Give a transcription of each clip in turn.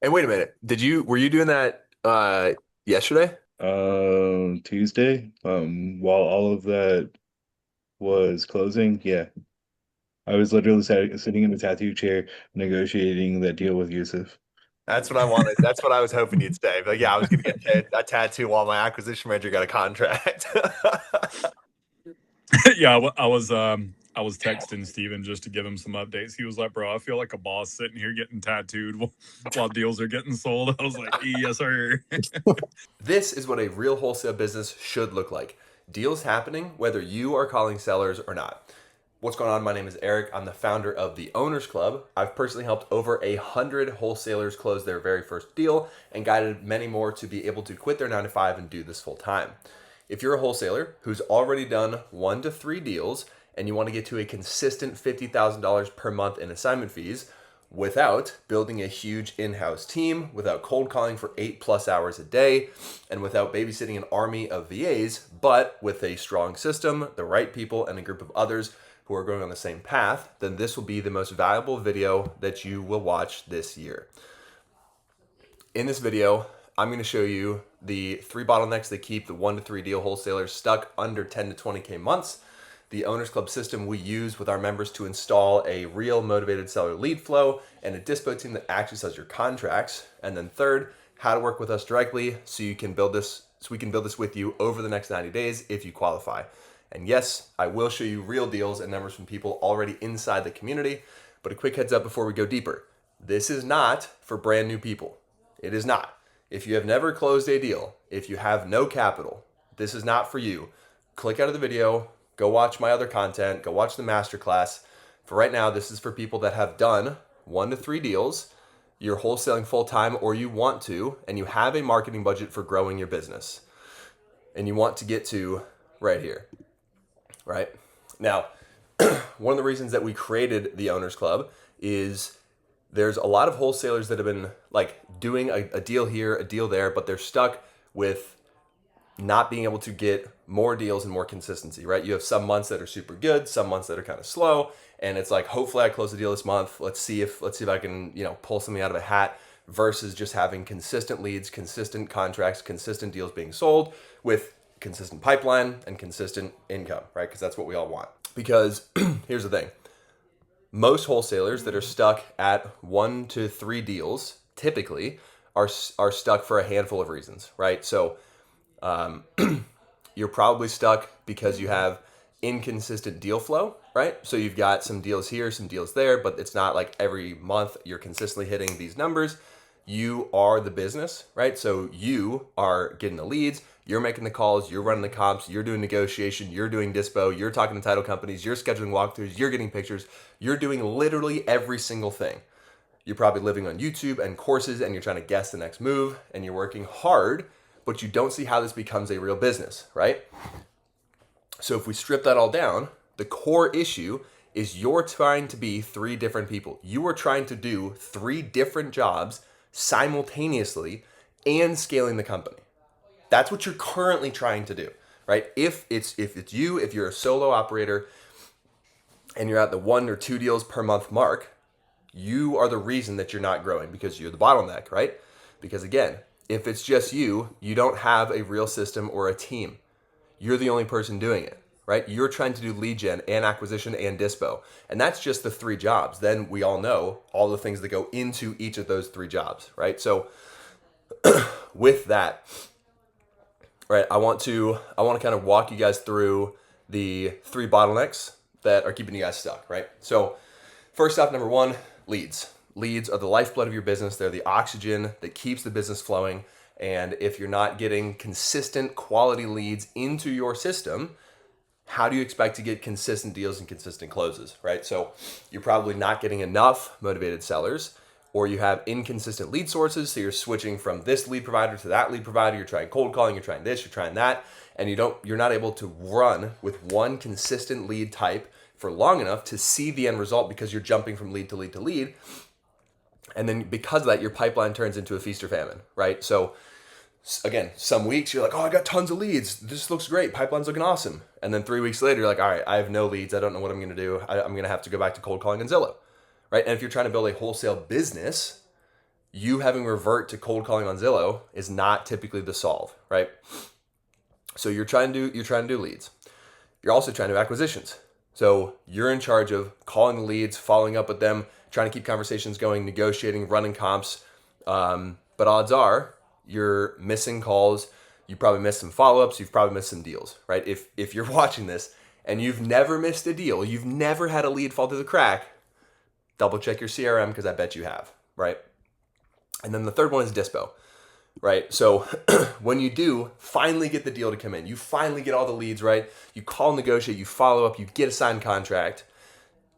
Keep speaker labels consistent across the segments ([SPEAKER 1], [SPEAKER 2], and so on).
[SPEAKER 1] And wait a minute, were you doing that yesterday?
[SPEAKER 2] Tuesday, while all of that was closing, yeah, I was literally sitting in the tattoo chair negotiating that deal with Yusuf.
[SPEAKER 1] That's what I wanted. That's what I was hoping you'd say. But yeah, I was gonna get a tattoo while my acquisition manager got a contract.
[SPEAKER 3] Yeah, I was texting Steven just to give him some updates. He was like, "Bro, I feel like a boss sitting here getting tattooed while deals are getting sold." I was like, "Yes, sir."
[SPEAKER 1] This is what a real wholesale business should look like. Deals happening whether you are calling sellers or not. What's going on? My name is Eric. I'm the founder of the Owners Club. I've personally helped over 100 wholesalers close their very first deal and guided many more to be able to quit their 9 to 5 and do this full time. If you're a wholesaler who's already done 1 to 3 deals and you want to get to a consistent $50,000 per month in assignment fees without building a huge in-house team, without cold calling for 8+ hours a day, and without babysitting an army of VAs, but with a strong system, the right people, and a group of others who are going on the same path, then this will be the most valuable video that you will watch this year. In this video, I'm going to show you the 3 bottlenecks that keep the 1 to 3 deal wholesalers stuck under 10 to 20K months, the Owners Club system we use with our members to install a real motivated seller lead flow, and a dispo team that actually sells your contracts, and then third, how to work with us directly so we can build this with you over the next 90 days if you qualify. And yes, I will show you real deals and numbers from people already inside the community, but a quick heads up before we go deeper. This is not for brand new people. It is not. If you have never closed a deal, if you have no capital, this is not for you. Click out of the video, go watch my other content, go watch the masterclass. For right now, this is for people that have done 1 to 3 deals, you're wholesaling full time or you want to, and you have a marketing budget for growing your business. And you want to get to right here, right? Now, one of the reasons that we created the Owners Club is there's a lot of wholesalers that have been like doing a deal here, a deal there, but they're stuck with not being able to get more deals and more consistency, right? You have some months that are super good, some months that are kind of slow, and it's like, hopefully I close a deal this month. Let's see if I can, pull something out of a hat, versus just having consistent leads, consistent contracts, consistent deals being sold with consistent pipeline and consistent income, right? Because that's what we all want. Because here's the thing. Most wholesalers that are stuck at 1 to 3 deals typically are stuck for a handful of reasons, right? So um, you're probably stuck because you have inconsistent deal flow, right? So you've got some deals here, some deals there, but it's not like every month you're consistently hitting these numbers. You are the business, right? So you are getting the leads, you're making the calls, you're running the comps, you're doing negotiation, you're doing dispo, you're talking to title companies, you're scheduling walkthroughs, you're getting pictures, you're doing literally every single thing. You're probably living on YouTube and courses and you're trying to guess the next move and you're working hard, but you don't see how this becomes a real business, right? So if we strip that all down, the core issue is you're trying to be 3 different people. You are trying to do 3 different jobs simultaneously and scaling the company. That's what you're currently trying to do, right? If you're a solo operator and you're at the 1 or 2 deals per month mark, you are the reason that you're not growing because you're the bottleneck, right? Because again, if it's just you, you don't have a real system or a team. You're the only person doing it, right? You're trying to do lead gen and acquisition and dispo. And that's just the 3 jobs. Then we all know all the things that go into each of those 3 jobs, right? So with that, right, I want to kind of walk you guys through the 3 bottlenecks that are keeping you guys stuck, right? So first off, number 1, leads. Leads are the lifeblood of your business. They're the oxygen that keeps the business flowing. And if you're not getting consistent quality leads into your system, how do you expect to get consistent deals and consistent closes, right? So you're probably not getting enough motivated sellers, or you have inconsistent lead sources. So you're switching from this lead provider to that lead provider. You're trying cold calling, you're trying this, you're trying that, and you're not able to run with one consistent lead type for long enough to see the end result because you're jumping from lead to lead to lead. And then because of that, your pipeline turns into a feast or famine, right? So again, some weeks you're like, oh, I got tons of leads. This looks great. Pipeline's looking awesome. And then 3 weeks later, you're like, all right, I have no leads. I don't know what I'm going to do. I'm going to have to go back to cold calling and Zillow, right? And if you're trying to build a wholesale business, you having revert to cold calling on Zillow is not typically the solve, right? So you're trying to do leads. You're also trying to do acquisitions. So you're in charge of calling the leads, following up with them, trying to keep conversations going, negotiating, running comps. But odds are you're missing calls. You probably missed some follow-ups. You've probably missed some deals, right? If you're watching this and you've never missed a deal, you've never had a lead fall through the crack, double check your CRM because I bet you have, right? And then the third one is dispo, right? So when you do finally get the deal to come in, you finally get all the leads, right? You call, negotiate, you follow up, you get a signed contract.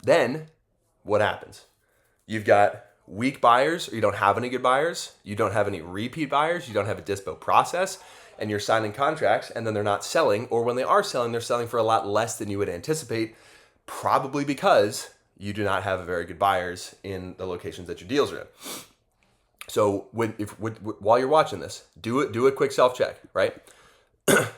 [SPEAKER 1] Then what happens? You've got weak buyers, or you don't have any good buyers. You don't have any repeat buyers. You don't have a dispo process, and you're signing contracts, and then they're not selling, or when they are selling, they're selling for a lot less than you would anticipate, probably because you do not have very good buyers in the locations that your deals are in. So while you're watching this, do a quick self-check, right?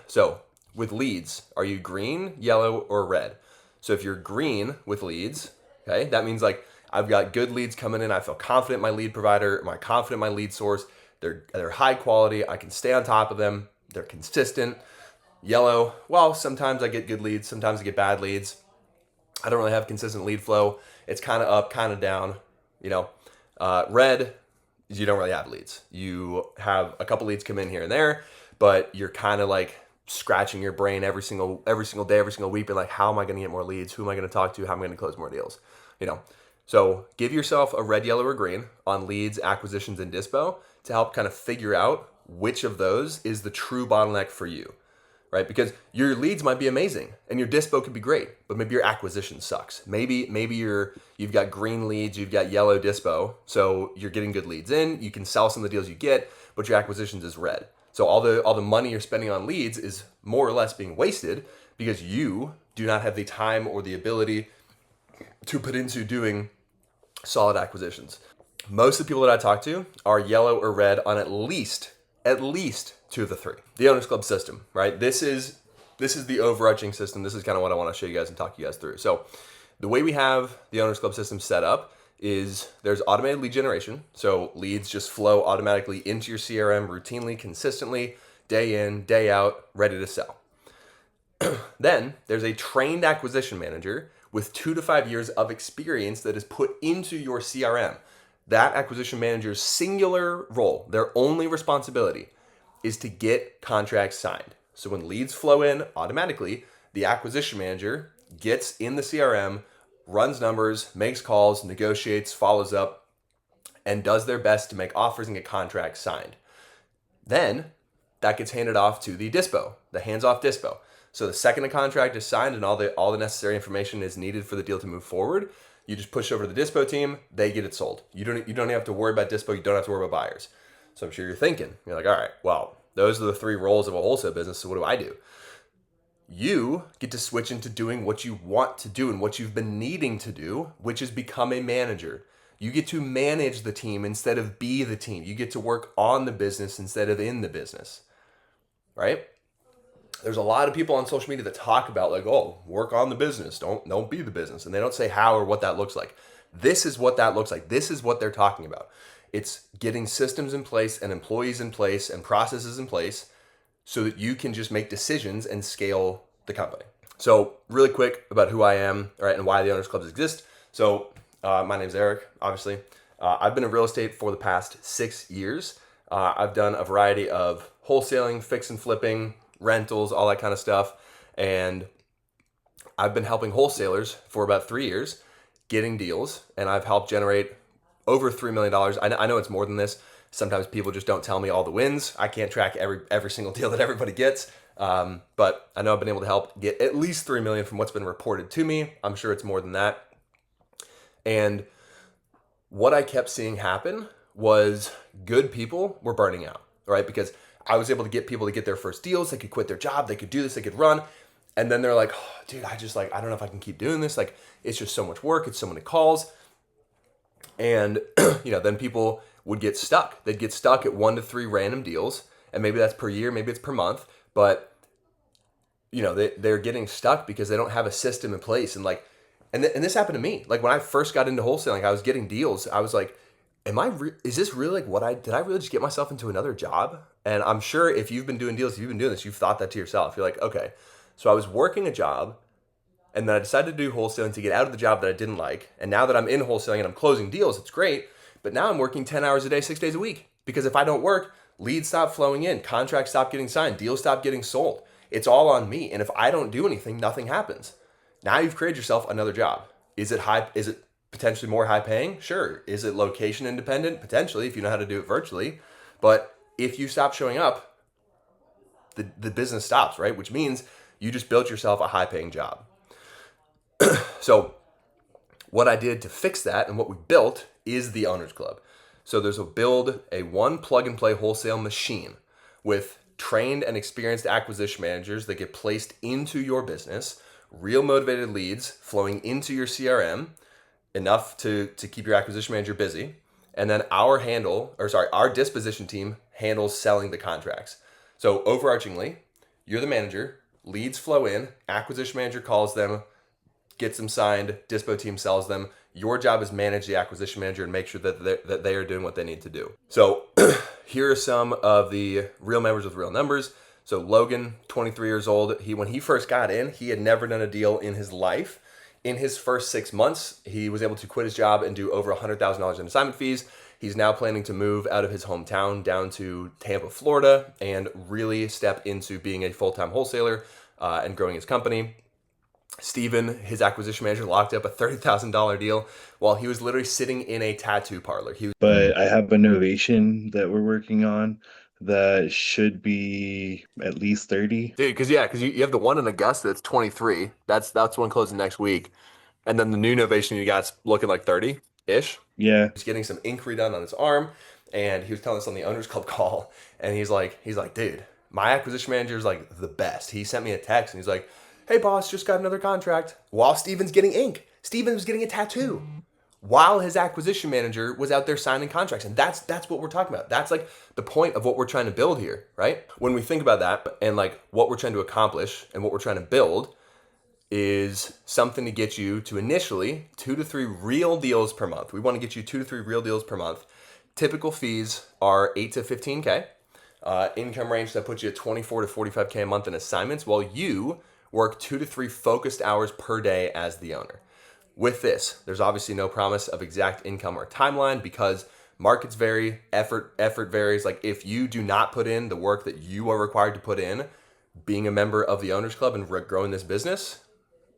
[SPEAKER 1] So with leads, are you green, yellow, or red? So if you're green with leads, okay, that means like I've got good leads coming in. I feel confident in my lead provider, confident in my lead source. They're high quality. I can stay on top of them. They're consistent. Yellow, well, sometimes I get good leads. Sometimes I get bad leads. I don't really have consistent lead flow. It's kind of up, kind of down, you know. Red, you don't really have leads. You have a couple leads come in here and there, but you're kind of like scratching your brain every single day, every single week, and like, how am I going to get more leads? Who am I going to talk to? How am I going to close more deals? You know, so give yourself a red, yellow, or green on leads, acquisitions, and dispo to help kind of figure out which of those is the true bottleneck for you, right? Because your leads might be amazing and your dispo could be great, but maybe your acquisition sucks. Maybe you've got green leads, you've got yellow dispo, so you're getting good leads in, you can sell some of the deals you get, but your acquisitions is red. So all the money you're spending on leads is more or less being wasted because you do not have the time or the ability to put into doing solid acquisitions. Most of the people that I talk to are yellow or red on at least two of the three. The Owners Club system, right? This is the overarching system. This is kind of what I want to show you guys and talk you guys through. So the way we have the Owners Club system set up is there's automated lead generation. So leads just flow automatically into your CRM routinely, consistently, day in, day out, ready to sell. Then there's a trained acquisition manager with 2 to 5 years of experience that is put into your CRM. That acquisition manager's singular role, their only responsibility, is to get contracts signed. So when leads flow in automatically, the acquisition manager gets in the CRM, runs numbers, makes calls, negotiates, follows up, and does their best to make offers and get contracts signed. Then that gets handed off to the dispo, the hands-off dispo. So the second a contract is signed and all the necessary information is needed for the deal to move forward, you just push over to the dispo team, they get it sold. You don't have to worry about dispo, you don't have to worry about buyers. So I'm sure you're thinking, you're like, all right, well, those are the three roles of a wholesale business, so what do I do? You get to switch into doing what you want to do and what you've been needing to do, which is become a manager. You get to manage the team instead of be the team. You get to work on the business instead of in the business, right? There's a lot of people on social media that talk about like, oh, work on the business, don't be the business. And they don't say how or what that looks like. This is what that looks like. This is what they're talking about. It's getting systems in place and employees in place and processes in place so that you can just make decisions and scale the company. So really quick about who I am, right, and why the Owners Clubs exist. So my name's Eric, obviously. I've been in real estate for the past 6 years. I've done a variety of wholesaling, fix and flipping, rentals, all that kind of stuff. And I've been helping wholesalers for about 3 years getting deals, and I've helped generate over $3 million. I know it's more than this. Sometimes people just don't tell me all the wins. I can't track every single deal that everybody gets. But I know I've been able to help get at least $3 million from what's been reported to me. I'm sure it's more than that. And what I kept seeing happen was good people were burning out, right? Because I was able to get people to get their first deals. They could quit their job. They could do this. They could run. And then they're like, oh, dude, I don't know if I can keep doing this. Like, it's just so much work. It's so many calls. And, then people would get stuck. They'd get stuck at 1 to 3 random deals. And maybe that's per year. Maybe it's per month. But, they're getting stuck because they don't have a system in place. And this happened to me. Like when I first got into wholesaling, I was getting deals. I was like, is this really like did I really just get myself into another job? And I'm sure if you've been doing deals, if you've been doing this, you've thought that to yourself. You're like, okay, so I was working a job and then I decided to do wholesaling to get out of the job that I didn't like. And now that I'm in wholesaling and I'm closing deals, it's great. But now I'm working 10 hours a day, 6 days a week. Because if I don't work, leads stop flowing in, contracts stop getting signed, deals stop getting sold. It's all on me. And if I don't do anything, nothing happens. Now you've created yourself another job. Is it potentially more high paying? Sure. Is it location independent? Potentially, if you know how to do it virtually. But if you stop showing up, the business stops, right? Which means you just built yourself a high paying job. So what I did to fix that and what we built is the Owners Club. So there's a one plug and play wholesale machine with trained and experienced acquisition managers that get placed into your business, real motivated leads flowing into your CRM, enough to keep your acquisition manager busy. And then our disposition team handles selling the contracts. So overarchingly, you're the manager, leads flow in, acquisition manager calls them, gets them signed, dispo team sells them. Your job is manage the acquisition manager and make sure that they are doing what they need to do. So here are some of the real members with real numbers. So Logan, 23 years old, when he first got in, he had never done a deal in his life. In his first 6 months, he was able to quit his job and do over $100,000 in assignment fees. He's now planning to move out of his hometown down to Tampa, Florida, and really step into being a full-time wholesaler and growing his company. Steven, his acquisition manager, locked up a $30,000 deal while he was literally sitting in a tattoo parlor.
[SPEAKER 2] But I have an innovation that we're working on that should be at least 30.
[SPEAKER 1] Dude, because you have the one in Augusta that's 23. That's one closing next week. And then the new innovation you got's looking like 30-ish.
[SPEAKER 2] Yeah.
[SPEAKER 1] He's getting some ink redone on his arm, and he was telling us on the Owners Club call, and he's like, dude, my acquisition manager is like the best. He sent me a text, and he's like, hey, boss, just got another contract. While Steven's getting ink. Steven was getting a tattoo while his acquisition manager was out there signing contracts. And that's what we're talking about. That's like the point of what we're trying to build here, right? When we think about that and like what we're trying to accomplish and what we're trying to build is something to get you to initially 2 to 3 real deals per month. We want to get you 2 to 3 real deals per month. Typical fees are 8 to 15K. Income range that puts you at 24 to 45K a month in assignments while you work 2 to 3 focused hours per day as the owner. With this, there's obviously no promise of exact income or timeline because markets vary, effort varies. Like if you do not put in the work that you are required to put in, being a member of the Owners Club and growing this business,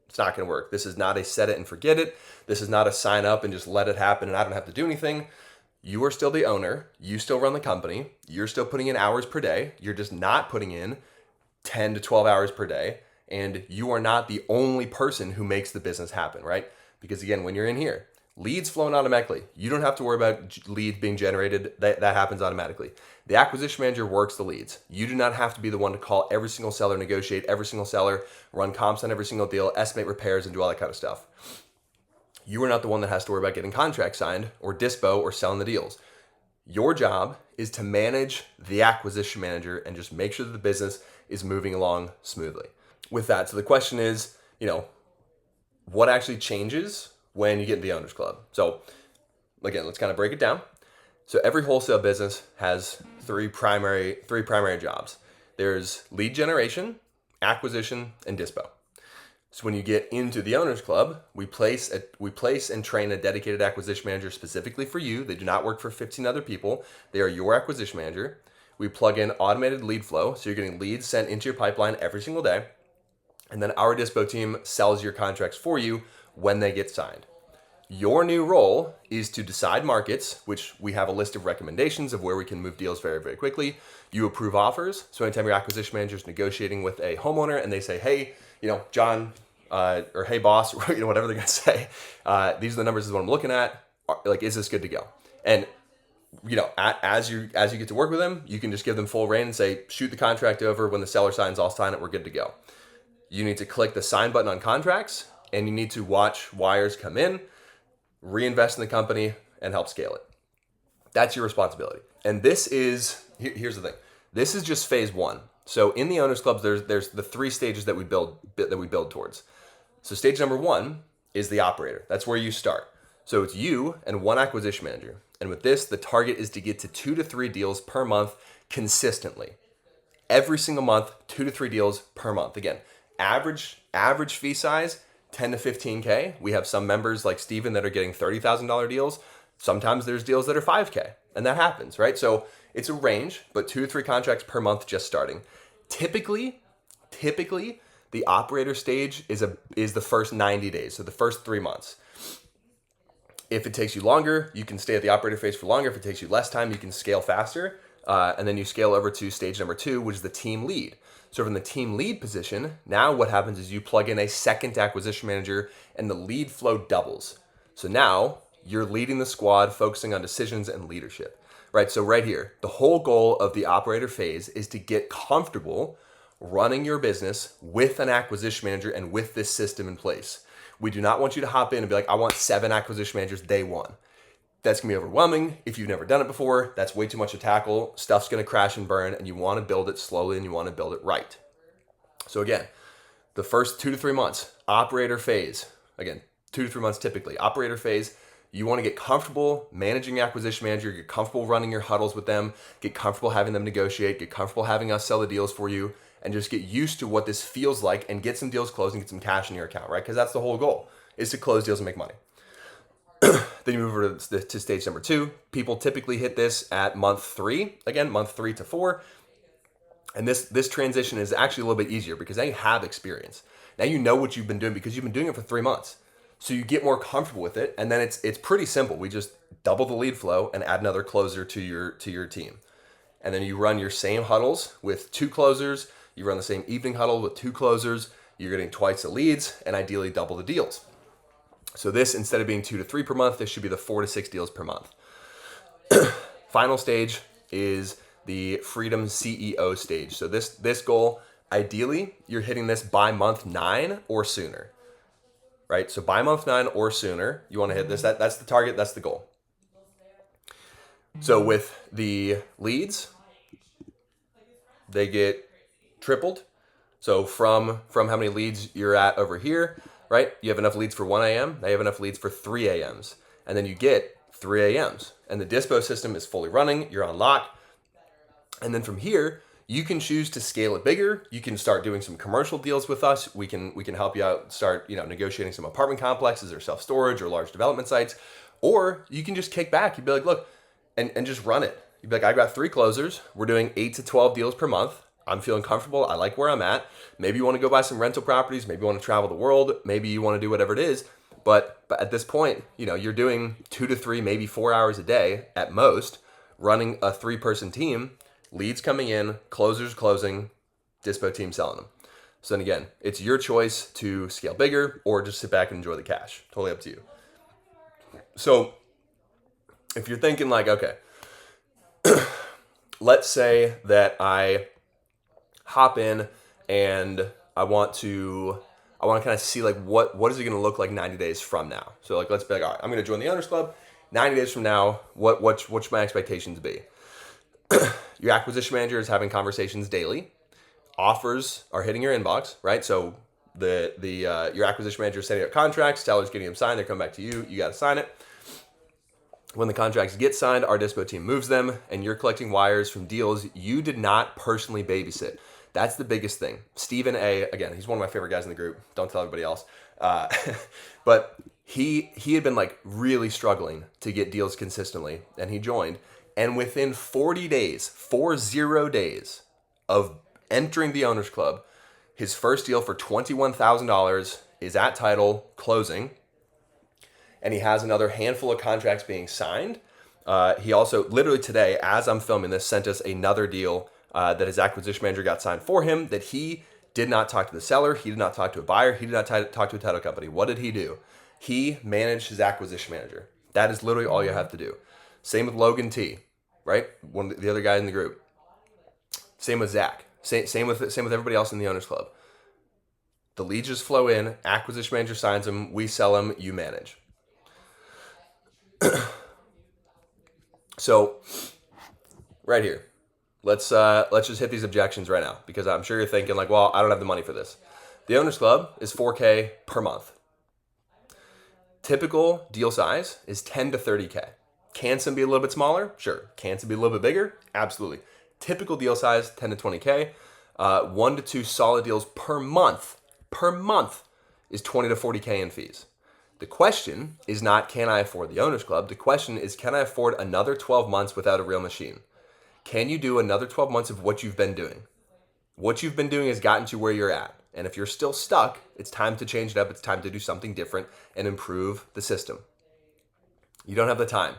[SPEAKER 1] it's not going to work. This is not a set it and forget it. This is not a sign up and just let it happen and I don't have to do anything. You are still the owner. You still run the company. You're still putting in hours per day. You're just not putting in 10 to 12 hours per day. And you are not the only person who makes the business happen, right? Because again, when you're in here, leads flowing automatically. You don't have to worry about leads being generated. That happens automatically. The acquisition manager works the leads. You do not have to be the one to call every single seller, negotiate every single seller, run comps on every single deal, estimate repairs, and do all that kind of stuff. You are not the one that has to worry about getting contracts signed or dispo or selling the deals. Your job is to manage the acquisition manager and just make sure that the business is moving along smoothly. With that, so the question is, what actually changes when you get into the Owners Club? So again, let's kind of break it down. So every wholesale business has three primary jobs. There's lead generation, acquisition, and dispo. So when you get into the Owners Club, we place and train a dedicated acquisition manager specifically for you. They do not work for 15 other people. They are your acquisition manager. We plug in automated lead flow, so you're getting leads sent into your pipeline every single day. And then our dispo team sells your contracts for you when they get signed. Your new role is to decide markets, which we have a list of recommendations of where we can move deals very, very quickly. You approve offers. So anytime your acquisition manager is negotiating with a homeowner and they say, hey, John, or hey, boss, whatever they're going to say, these are the numbers, this is what I'm looking at. Like, is this good to go? And, as you get to work with them, you can just give them full reign and say, shoot the contract over. When the seller signs, I'll sign it. We're good to go. You need to click the sign button on contracts, and you need to watch wires come in, reinvest in the company, and help scale it. That's your responsibility. And here's the thing. This is just phase one. So in the Owners Clubs, there's the 3 stages that we build towards. So stage number 1 is the operator. That's where you start. So it's you and one acquisition manager. And with this, the target is to get to 2 to 3 deals per month consistently. Every single month, 2 to 3 deals per month. Again, average fee size, 10 to 15K. We have some members like Steven that are getting $30,000 deals. Sometimes there's deals that are 5K, and that happens, right? So it's a range, but 2 to 3 contracts per month just starting. Typically, the operator stage is the first 90 days, so the first 3 months. If it takes you longer, you can stay at the operator phase for longer. If it takes you less time, you can scale faster. And then you scale over to stage number 2, which is the team lead. So from the team lead position, now what happens is you plug in a second acquisition manager and the lead flow doubles. So now you're leading the squad, focusing on decisions and leadership, right? So right here, the whole goal of the operator phase is to get comfortable running your business with an acquisition manager and with this system in place. We do not want you to hop in and be like, I want 7 acquisition managers day one. That's going to be overwhelming. If you've never done it before, that's way too much to tackle. Stuff's going to crash and burn, and you want to build it slowly and you want to build it right. So again, the first 2 to 3 months, operator phase. Again, 2 to 3 months typically. Operator phase, you want to get comfortable managing your acquisition manager, get comfortable running your huddles with them, get comfortable having them negotiate, get comfortable having us sell the deals for you, and just get used to what this feels like and get some deals closed and get some cash in your account, right? Because that's the whole goal, is to close deals and make money. Then you move over to stage number 2. People typically hit this at month 3. Again, month 3 to 4. And this transition is actually a little bit easier because now you have experience. Now you know what you've been doing because you've been doing it for 3 months. So you get more comfortable with it. And then it's pretty simple. We just double the lead flow and add another closer to your team. And then you run your same huddles with 2 closers. You run the same evening huddle with 2 closers. You're getting twice the leads and ideally double the deals. So this, instead of being 2 to 3 per month, this should be the 4 to 6 deals per month. Final stage is the Freedom CEO stage. So this goal, ideally, you're hitting this by month 9 or sooner, right? So by month 9 or sooner, you want to hit this. That's the target. That's the goal. So with the leads, they get tripled. So from how many leads you're at over here, right? You have enough leads for 1 a.m. Now you have enough leads for 3 a.m.s. And then you get 3 a.m.s. And the dispo system is fully running. You're on lock. And then from here, you can choose to scale it bigger. You can start doing some commercial deals with us. We can help you out, start negotiating some apartment complexes or self-storage or large development sites. Or you can just kick back. You'd be like, look, and just run it. You'd be like, I've got 3 closers. We're doing 8 to 12 deals per month. I'm feeling comfortable. I like where I'm at. Maybe you want to go buy some rental properties. Maybe you want to travel the world. Maybe you want to do whatever it is. But at this point, you're doing 2 to 3, maybe 4 hours a day at most, running a 3-person team, leads coming in, closers closing, dispo team selling them. So then again, it's your choice to scale bigger or just sit back and enjoy the cash. Totally up to you. So if you're thinking like, okay, let's say that I hop in and I want to kind of see like what is it going to look like 90 days from now. So like let's be like, all right, I'm going to join the Owners Club. 90 days from now, what should my expectations be? Your acquisition manager is having conversations daily. Offers are hitting your inbox, right? So your acquisition manager is setting up contracts. Sellers getting them signed. They're coming back to you. You got to sign it. When the contracts get signed, our dispo team moves them, and you're collecting wires from deals you did not personally babysit. That's the biggest thing. Stephen A., again, he's one of my favorite guys in the group. Don't tell everybody else. But he had been like really struggling to get deals consistently, and he joined. And within 40 days of entering the Owners Club, his first deal for $21,000 is at title closing, and he has another handful of contracts being signed. He also, literally today, as I'm filming this, sent us another deal that his acquisition manager got signed for him that he did not talk to the seller. He did not talk to a buyer. He did not talk to a title company. What did he do? He managed his acquisition manager. That is literally all you have to do. Same with Logan T, right? One of the other guy in the group. Same with Zach. Same with everybody else in the Owners Club. The leads just flow in. Acquisition manager signs them. We sell them. You manage. So, right here, let's just hit these objections right now because I'm sure you're thinking like, well, I don't have the money for this. The Owners Club is $4K per month. Typical deal size is 10 to 30K. Can some be a little bit smaller? Sure. Can some be a little bit bigger? Absolutely. Typical deal size, 10 to 20K. 1 to 2 solid deals per month is 20 to 40K in fees. The question is not, can I afford the Owners Club? The question is, can I afford another 12 months without a real machine? Can you do another 12 months of what you've been doing? What you've been doing has gotten you where you're at. And if you're still stuck, it's time to change it up. It's time to do something different and improve the system. You don't have the time.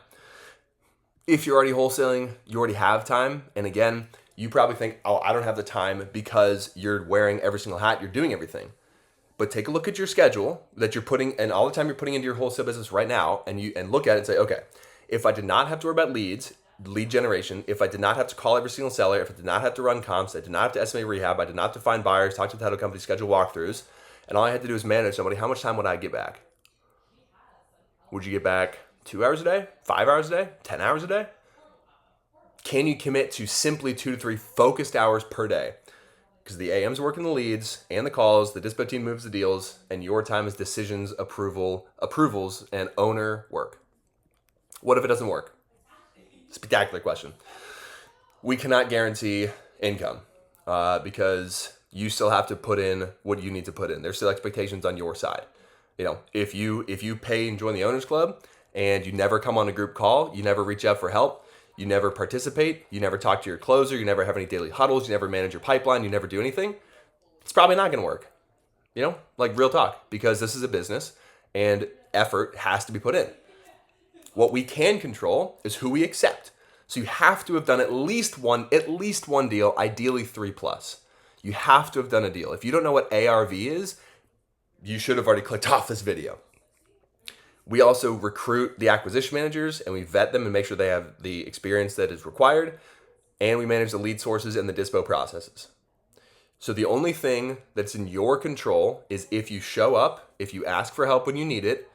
[SPEAKER 1] If you're already wholesaling, you already have time. And again, you probably think, oh, I don't have the time because you're wearing every single hat, you're doing everything. But take a look at your schedule that you're putting, and all the time you're putting into your wholesale business right now, and look at it and say, okay, if I did not have to worry about lead generation, if I did not have to call every single seller, if I did not have to run comps, I did not have to estimate rehab, I did not have to find buyers, talk to the title company, schedule walkthroughs, and all I had to do is manage somebody, how much time would I get back? Would you get back 2 hours a day, 5 hours a day, 10 hours a day? Can you commit to simply 2 to 3 focused hours per day? Because the AM's working the leads and the calls, the dispo team moves the deals, and your time is decisions, approvals, and owner work. What if it doesn't work? Spectacular question. We cannot guarantee income because you still have to put in what you need to put in. There's still expectations on your side. If you pay and join the Owners Club and you never come on a group call, you never reach out for help, you never participate, you never talk to your closer, you never have any daily huddles, you never manage your pipeline, you never do anything, it's probably not going to work. Like real talk, because this is a business and effort has to be put in. What we can control is who we accept. So you have to have done at least one deal, ideally 3+. You have to have done a deal. If you don't know what ARV is, you should have already clicked off this video. We also recruit the acquisition managers and we vet them and make sure they have the experience that is required. And we manage the lead sources and the dispo processes. So the only thing that's in your control is if you show up, if you ask for help when you need it,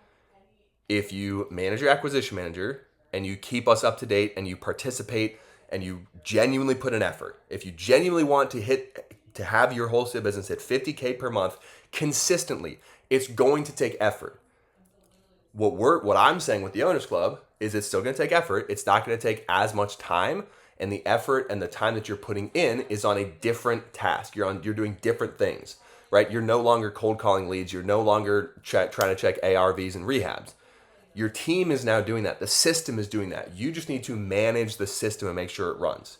[SPEAKER 1] if you manage your acquisition manager and you keep us up to date and you participate and you genuinely put an effort. If you genuinely want to have your wholesale business hit 50K per month consistently, it's going to take effort. What I'm saying with the Owners Club is it's still going to take effort. It's not going to take as much time, and the effort and the time that you're putting in is on a different task. You're doing different things, right? You're no longer cold calling leads. You're no longer trying to check ARVs and rehabs. Your team is now doing that. The system is doing that. You just need to manage the system and make sure it runs.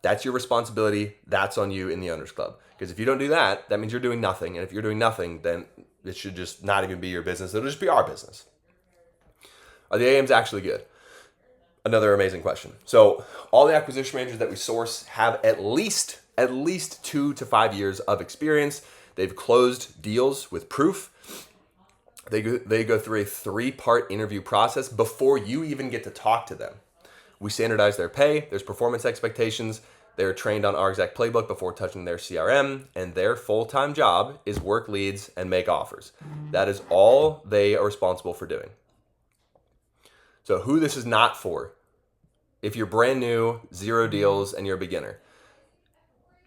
[SPEAKER 1] That's your responsibility. That's on you in the Owners Club. Because if you don't do that, that means you're doing nothing. And if you're doing nothing, then it should just not even be your business. It'll just be our business. Are the AMs actually good? Another amazing question. So all the acquisition managers that we source have at least 2 to 5 years of experience. They've closed deals with proof. They go through a 3-part interview process before you even get to talk to them. We standardize their pay. There's performance expectations. They're trained on our exact playbook before touching their CRM, and their full-time job is work leads and make offers. That is all they are responsible for doing. So who this is not for, if you're brand new, 0 deals, and you're a beginner.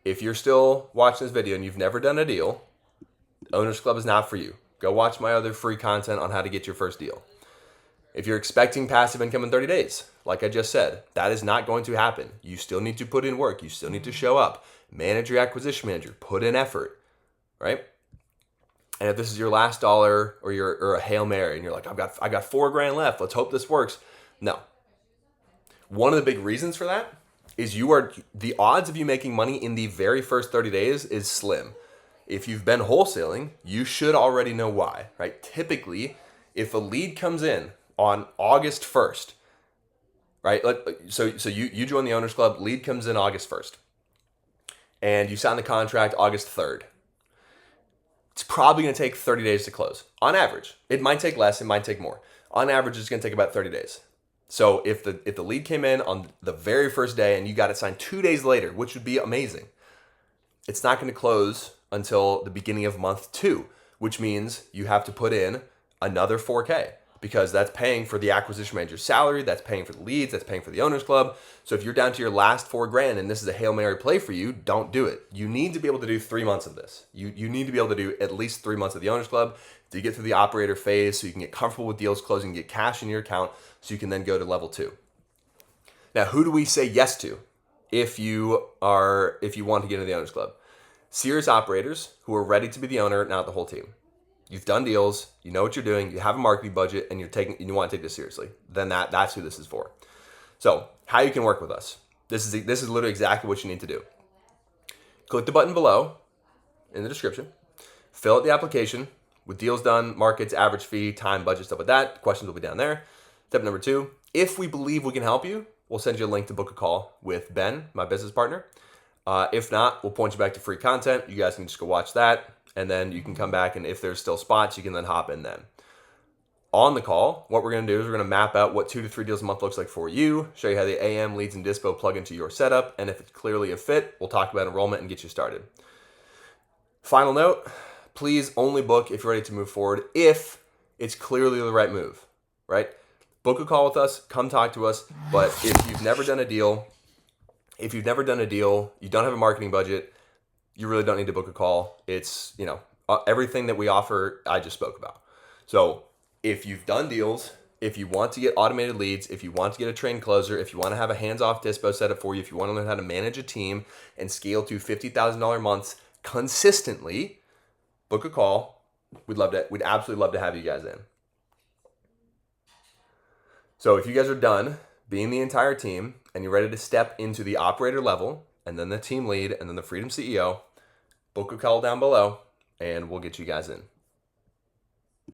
[SPEAKER 1] If you're still watching this video and you've never done a deal, Owners Club is not for you. Go watch my other free content on how to get your first deal. If you're expecting passive income in 30 days, like I just said, that is not going to happen. You still need to put in work. You still need to show up. Manage your acquisition manager. Put in effort, right? And if this is your last dollar or a Hail Mary and you're like, I got $4,000 left, let's hope this works. No. One of the big reasons for that is the odds of you making money in the very first 30 days is slim. If you've been wholesaling, you should already know why, right? Typically, if a lead comes in on August 1st, right? So you join the Owners Club, lead comes in August 1st, and you sign the contract August 3rd. It's probably going to take 30 days to close. On average. It might take less, it might take more. On average, it's going to take about 30 days. So if the lead came in on the very first day and you got it signed 2 days later, which would be amazing, it's not going to close until the beginning of month 2, which means you have to put in another $4,000 because that's paying for the acquisition manager's salary, that's paying for the leads, that's paying for the Owners Club. So if you're down to your last $4,000 and this is a Hail Mary play for you, don't do it. You need to be able to do 3 months of this. You need to be able to do at least 3 months of the Owners Club to get through the operator phase so you can get comfortable with deals closing, get cash in your account so you can then go to level 2. Now, who do we say yes to if you want to get into the Owners Club? Serious operators who are ready to be the owner, not the whole team. You've done deals, you know what you're doing, you have a marketing budget, and you want to take this seriously. Then that's who this is for. So, how you can work with us. This is literally exactly what you need to do. Click the button below in the description. Fill out the application with deals done, markets, average fee, time, budget, stuff like that. Questions will be down there. Step number 2, if we believe we can help you, we'll send you a link to book a call with Ben, my business partner. If not, we'll point you back to free content. You guys can just go watch that, and then you can come back, and if there's still spots, you can then hop in then. On the call, what we're going to do is we're going to map out what 2 to 3 deals a month looks like for you, show you how the AM, leads, and dispo plug into your setup, and if it's clearly a fit, we'll talk about enrollment and get you started. Final note, please only book if you're ready to move forward if it's clearly the right move, right? Book a call with us, come talk to us, but if you've never done a deal, you don't have a marketing budget, you really don't need to book a call. It's, everything that we offer, I just spoke about. So if you've done deals, if you want to get automated leads, if you want to get a trained closer, if you want to have a hands-off dispo set up for you, if you want to learn how to manage a team and scale to $50,000 months consistently, book a call. We'd absolutely love to have you guys in. So if you guys are done being the entire team and you're ready to step into the operator level and then the team lead and then the Freedom CEO, book a call down below and we'll get you guys in.